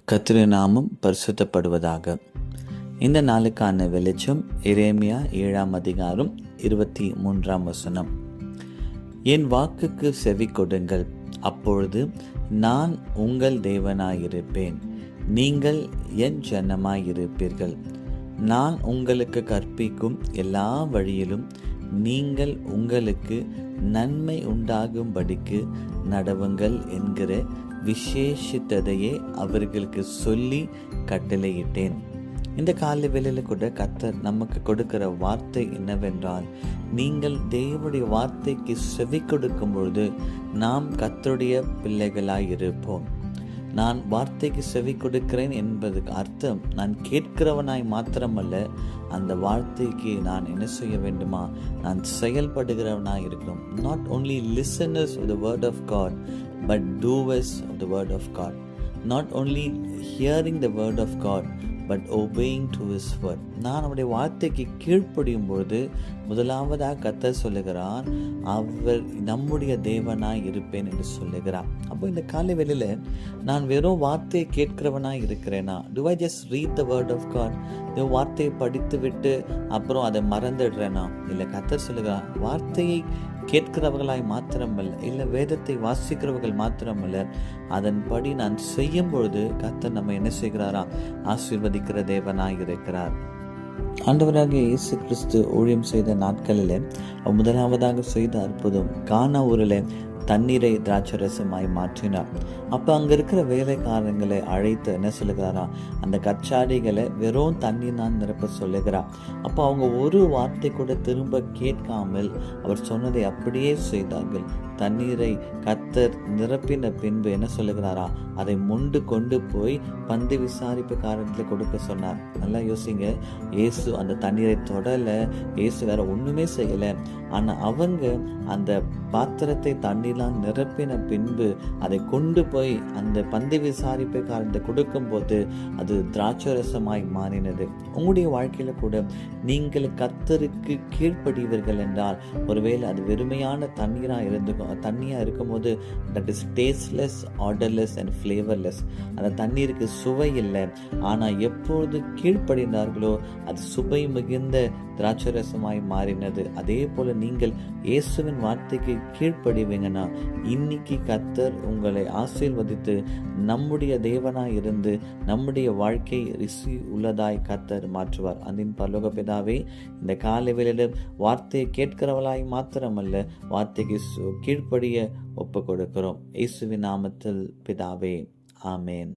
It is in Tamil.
கர்த்தருடைய நாமம் பரிசுத்தப்படுவதாக. இந்த நாளுக்கான வெளிச்சம் எரேமியா 7:23. என் வாக்குக்கு செவி கொடுங்கள், அப்பொழுது நான் உங்கள் தேவனாயிருப்பேன், நீங்கள் என் ஜனமாயிருப்பீர்கள். நான் உங்களுக்கு கற்பிக்கும் எல்லா வழியிலும் நீங்கள் உங்களுக்கு நன்மை உண்டாகும்படிக்கு நடவுங்கள் என்கிற விசேஷித்ததையே அவர்களுக்கு சொல்லி கட்டளையிட்டேன். இந்த காலை வேளையில் கூட கர்த்தர் நமக்கு கொடுக்கிற வார்த்தை என்னவென்றால், நீங்கள் தேவனுடைய வார்த்தைக்கு செவி கொடுக்கும் பொழுது நாம் கர்த்தருடைய பிள்ளைகளாய் இருப்போம். நான் வார்த்தைக்கு செவி கொடுக்கிறேன் என்பதுக்கு அர்த்தம் நான் கேட்கிறவனாய் மாத்திரமல்ல, அந்த வார்த்தைக்கு நான் என்ன செய்ய வேண்டுமா, நான் செயல்படுகிறவனாய் இருக்கணும். Not only listeners of the word of God, but doers of the word of God. Not only hearing the word of God, but obeying to his word. நான் அவருடைய வார்த்தைக்கு கீழ்ப்படியும் பொழுது முதலாவதாக கர்த்தர் சொல்லுகிறார், அவர் நம்முடைய தேவனாய் இருப்பேன் என்று சொல்லுகிறார். அப்போ இந்த காலை வேளையில நான் வெறும் வார்த்தையை கேட்கிறவனாய் இருக்கிறேனா? Do I just read the word of God? வார்த்தையை படித்து விட்டு அப்புறம் அதை மறந்துடுறேனா? இல்லை, கர்த்தர் சொல்லுகிறார், வார்த்தையை கேட்கிறவர்களாய் மாத்திரமல்ல, இல்லை வேதத்தை வாசிக்கிறவர்கள் மாத்திரமல்ல, அதன்படி நான் செய்யும் பொழுது கர்த்தர் நம்ம என்ன செய்கிறாரா? ஆசீர்வதிக்கிற தேவனாய் இருக்கிறார். ஆண்டவராகிய இயேசு கிறிஸ்து ஊழியம் செய்த நாட்களில் முதலாவதாக செய்த அற்புதம், கானா ஊரில் தண்ணீரை திராட்சரசமாய் மாற்றினார். அப்போ அங்கே இருக்கிற வேலைக்காரங்களை அழைத்து என்ன சொல்லுகிறாரா? அந்த கச்சாடிகளை வெறும் தண்ணி தான் நிரப்ப சொல்லுகிறார். அப்போ அவங்க ஒரு வார்த்தை கூட திரும்ப கேட்காமல் அவர் சொன்னதை அப்படியே செய்தார்கள். தண்ணீரை கர்த்தர் நிரப்பின பின்பு என்ன சொல்லுகிறாரா? அதை முண்டு கொண்டு போய் பந்தி விசாரிப்பு காரணத்தில் கொடுக்க சொன்னார். நல்லா யோசிங்க, இயேசு அந்த தண்ணீரை தொடலை, இயேசு வேற ஒண்ணுமே செய்யலை. ஆனால் அவங்க அந்த பாத்திரத்தை தண்ணீர்லாம் நிரப்பின பின்பு அதை கொண்டு போய் அந்த பந்தி விசாரிப்பு காரணத்தை கொடுக்கும் போது அது திராட்சரசமாய் மாறினது. உங்களுடைய வாழ்க்கையில கூட நீங்கள் கர்த்தருக்கு கீழ்ப்படிவீர்கள் என்றால், ஒருவேளை அது வெறுமையான தண்ணியா இருக்கும்போது that is tasteless, odourless and flavourless. அந்த தண்ணீருக்கு சுவை இல்லை. ஆனால் எப்பொழுது கீழ்ப்படிந்தார்களோ அது சுவை மிகுந்த திராட்சரசமாய் மாறினது. அதே போல நீங்கள் இயேசுவின் வார்த்தைக்கு கீழ்ப்படிவீங்கன்னா, இன்னைக்கு கர்த்தர் உங்களை ஆசீர்வதித்து நம்முடைய தேவனாய் இருந்து நம்முடைய வாழ்க்கை ருசி உள்ளதாய் கர்த்தர் மாற்றுவார். அன்பின் பரலோக பிதாவே, இந்த காலை வேளையில் வார்த்தையை கேட்கிறவளாய் மாத்திரமல்ல, வார்த்தைக்கு கீழ்ப்படிய ஒப்பு கொடுக்கிறோம். இயேசுவின் நாமத்தில் பிதாவே, ஆமேன்.